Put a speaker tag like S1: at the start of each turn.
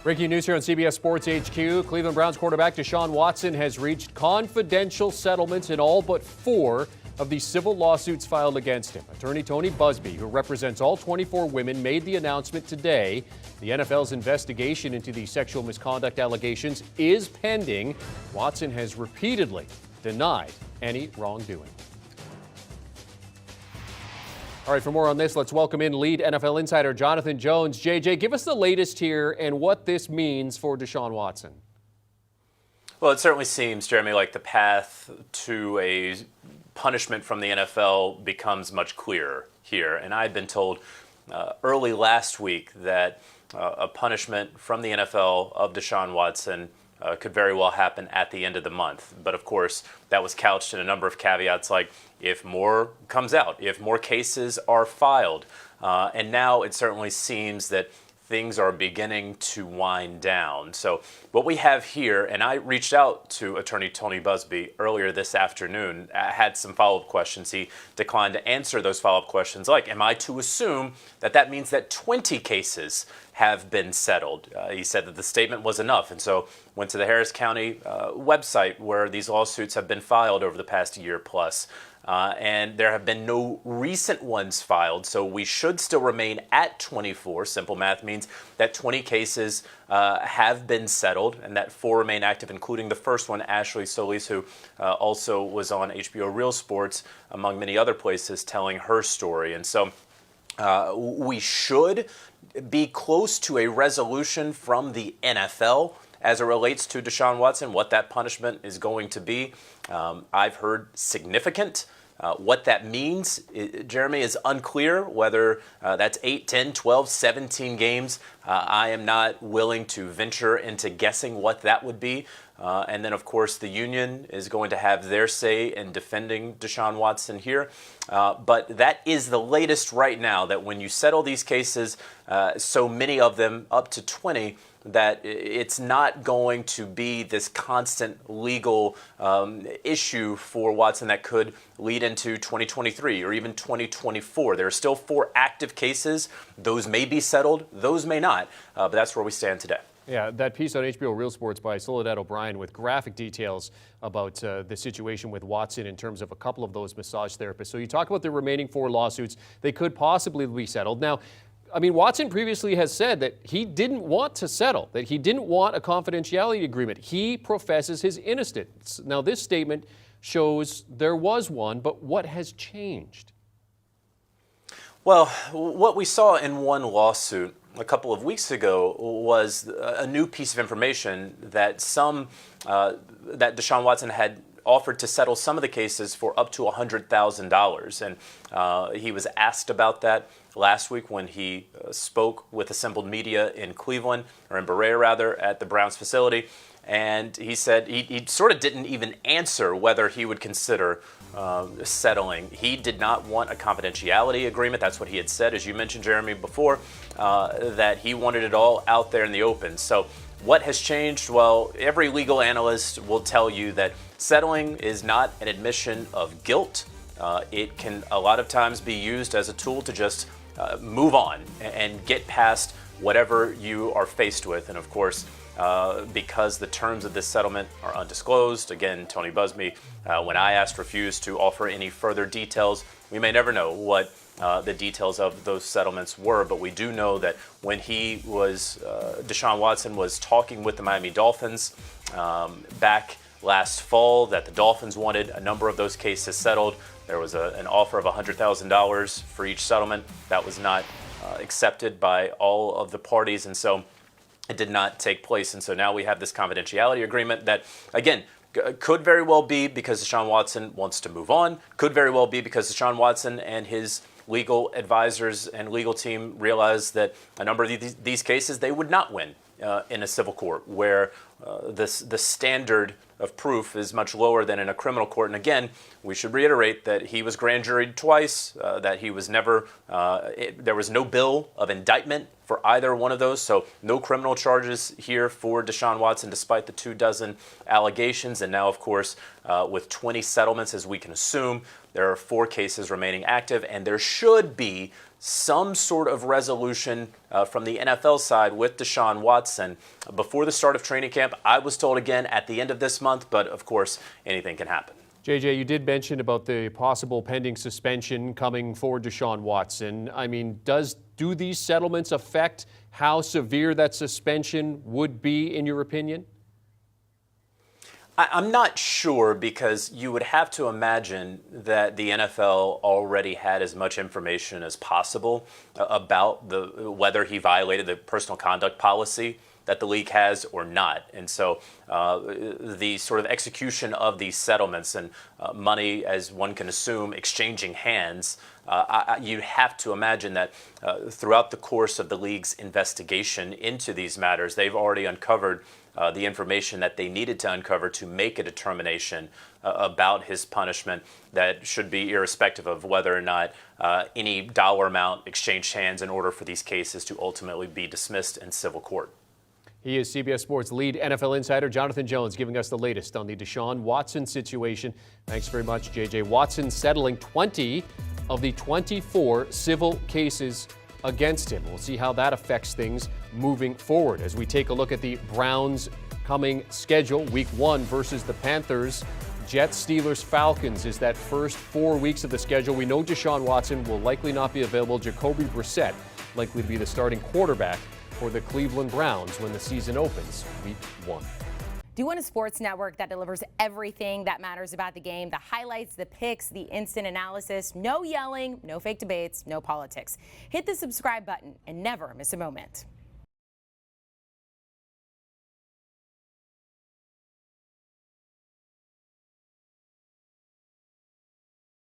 S1: Breaking news here on CBS Sports HQ. Cleveland Browns quarterback Deshaun Watson has reached confidential settlements in all but 4 of the civil lawsuits filed against him. Attorney Tony Buzbee, who represents all 24 women, made the announcement today. The NFL's investigation into the sexual misconduct allegations is pending. Watson has repeatedly denied any wrongdoing. All right, for more on this, let's welcome in lead NFL insider Jonathan Jones. JJ, give us the latest here and what this means for Deshaun Watson.
S2: Well, it certainly seems, Jeremy, like the path to a punishment from the NFL becomes much clearer here. And I had been told early last week that a punishment from the NFL of Deshaun Watson could very well happen at the end of the month. But of course, that was couched in a number of caveats like if more comes out, if more cases are filed. And now it certainly seems that things are beginning to wind down. So what we have here, and I reached out to attorney Tony Buzbee earlier this afternoon, had some follow-up questions. He declined to answer those follow-up questions like, am I to assume that that means that 20 cases have been settled? He said that the statement was enough, and so went to the Harris County website where these lawsuits have been filed over the past year plus. And there have been no recent ones filed, so we should still remain at 24. Simple math means that 20 cases have been settled and that 4 remain active, including the first one, Ashley Solis, who also was on HBO Real Sports, among many other places, telling her story. And so we should be close to a resolution from the NFL as it relates to Deshaun Watson, what that punishment is going to be. I've heard significant. What that means, Jeremy, is unclear, whether that's 8, 10, 12, 17 games. I am not willing to venture into guessing what that would be. And then, of course, the union is going to have their say in defending Deshaun Watson here. But that is the latest right now, that when you settle these cases, so many of them, up to 20, that it's not going to be this constant legal issue for Watson that could lead into 2023 or even 2024. There are still 4 active cases. Those may be settled, those may not, but that's where we stand today.
S1: Yeah, that piece on HBO Real Sports by Soledad O'Brien with graphic details about the situation with Watson in terms of a couple of those massage therapists. So you talk about the remaining 4 lawsuits. They could possibly be settled. Now, I mean, Watson previously has said that he didn't want to settle, that he didn't want a confidentiality agreement. He professes his innocence. Now, this statement shows there was one, but what has changed?
S2: Well, what we saw in one lawsuit a couple of weeks ago was a new piece of information that that Deshaun Watson had offered to settle some of the cases for up to $100,000. And he was asked about that last week when he spoke with assembled media in Cleveland, or in Berea rather, at the Browns facility. And he said he sort of didn't even answer whether he would consider settling. He did not want a confidentiality agreement. That's what he had said, as you mentioned, Jeremy, before, that he wanted it all out there in the open. So what has changed? Well, every legal analyst will tell you that settling is not an admission of guilt. It can a lot of times be used as a tool to just move on and get past whatever you are faced with. And of course, because the terms of this settlement are undisclosed, again, Tony Buzbee, when I asked, refused to offer any further details. We may never know what the details of those settlements were, but we do know that when Deshaun Watson was talking with the Miami Dolphins back last fall, that the Dolphins wanted a number of those cases settled. There was an offer of $100,000 for each settlement. That was not accepted by all of the parties, and so it did not take place. And so now we have this confidentiality agreement that, again, could very well be because Deshaun Watson wants to move on, could very well be because Deshaun Watson and his legal advisors and legal team realized that a number of these cases they would not win in a civil court, where the standard of proof is much lower than in a criminal court. And again, we should reiterate that he was grand juried twice, that he was never, there was no bill of indictment for either one of those, so no criminal charges here for Deshaun Watson despite the 24 allegations. And now, of course, with 20 settlements, as we can assume, there are 4 cases remaining active, and there should be some sort of resolution from the NFL side with Deshaun Watson before the start of training camp. I was told again at the end of this month, but of course, anything can happen.
S1: JJ, you did mention about the possible pending suspension coming for Deshaun Watson. I mean, do these settlements affect how severe that suspension would be, in your opinion?
S2: I'm not sure, because you would have to imagine that the NFL already had as much information as possible about whether he violated the personal conduct policy that the league has or not. And so the sort of execution of these settlements and money, as one can assume, exchanging hands, you have to imagine that throughout the course of the league's investigation into these matters, they've already uncovered the information that they needed to uncover to make a determination about his punishment that should be irrespective of whether or not any dollar amount exchanged hands in order for these cases to ultimately be dismissed in civil court.
S1: He is CBS Sports lead NFL insider Jonathan Jones, giving us the latest on the Deshaun Watson situation. Thanks very much, JJ. Watson settling 20 of the 24 civil cases against him. We'll see how that affects things moving forward as we take a look at the Browns' coming schedule. Week 1 versus the Panthers. Jets, Steelers, Falcons is that first 4 weeks of the schedule. We know Deshaun Watson will likely not be available. Jacoby Brissett likely to be the starting quarterback for the Cleveland Browns when the season opens week 1.
S3: Do you want a sports network that delivers everything that matters about the game? The highlights, the picks, the instant analysis, no yelling, no fake debates, no politics. Hit the subscribe button and never miss a moment.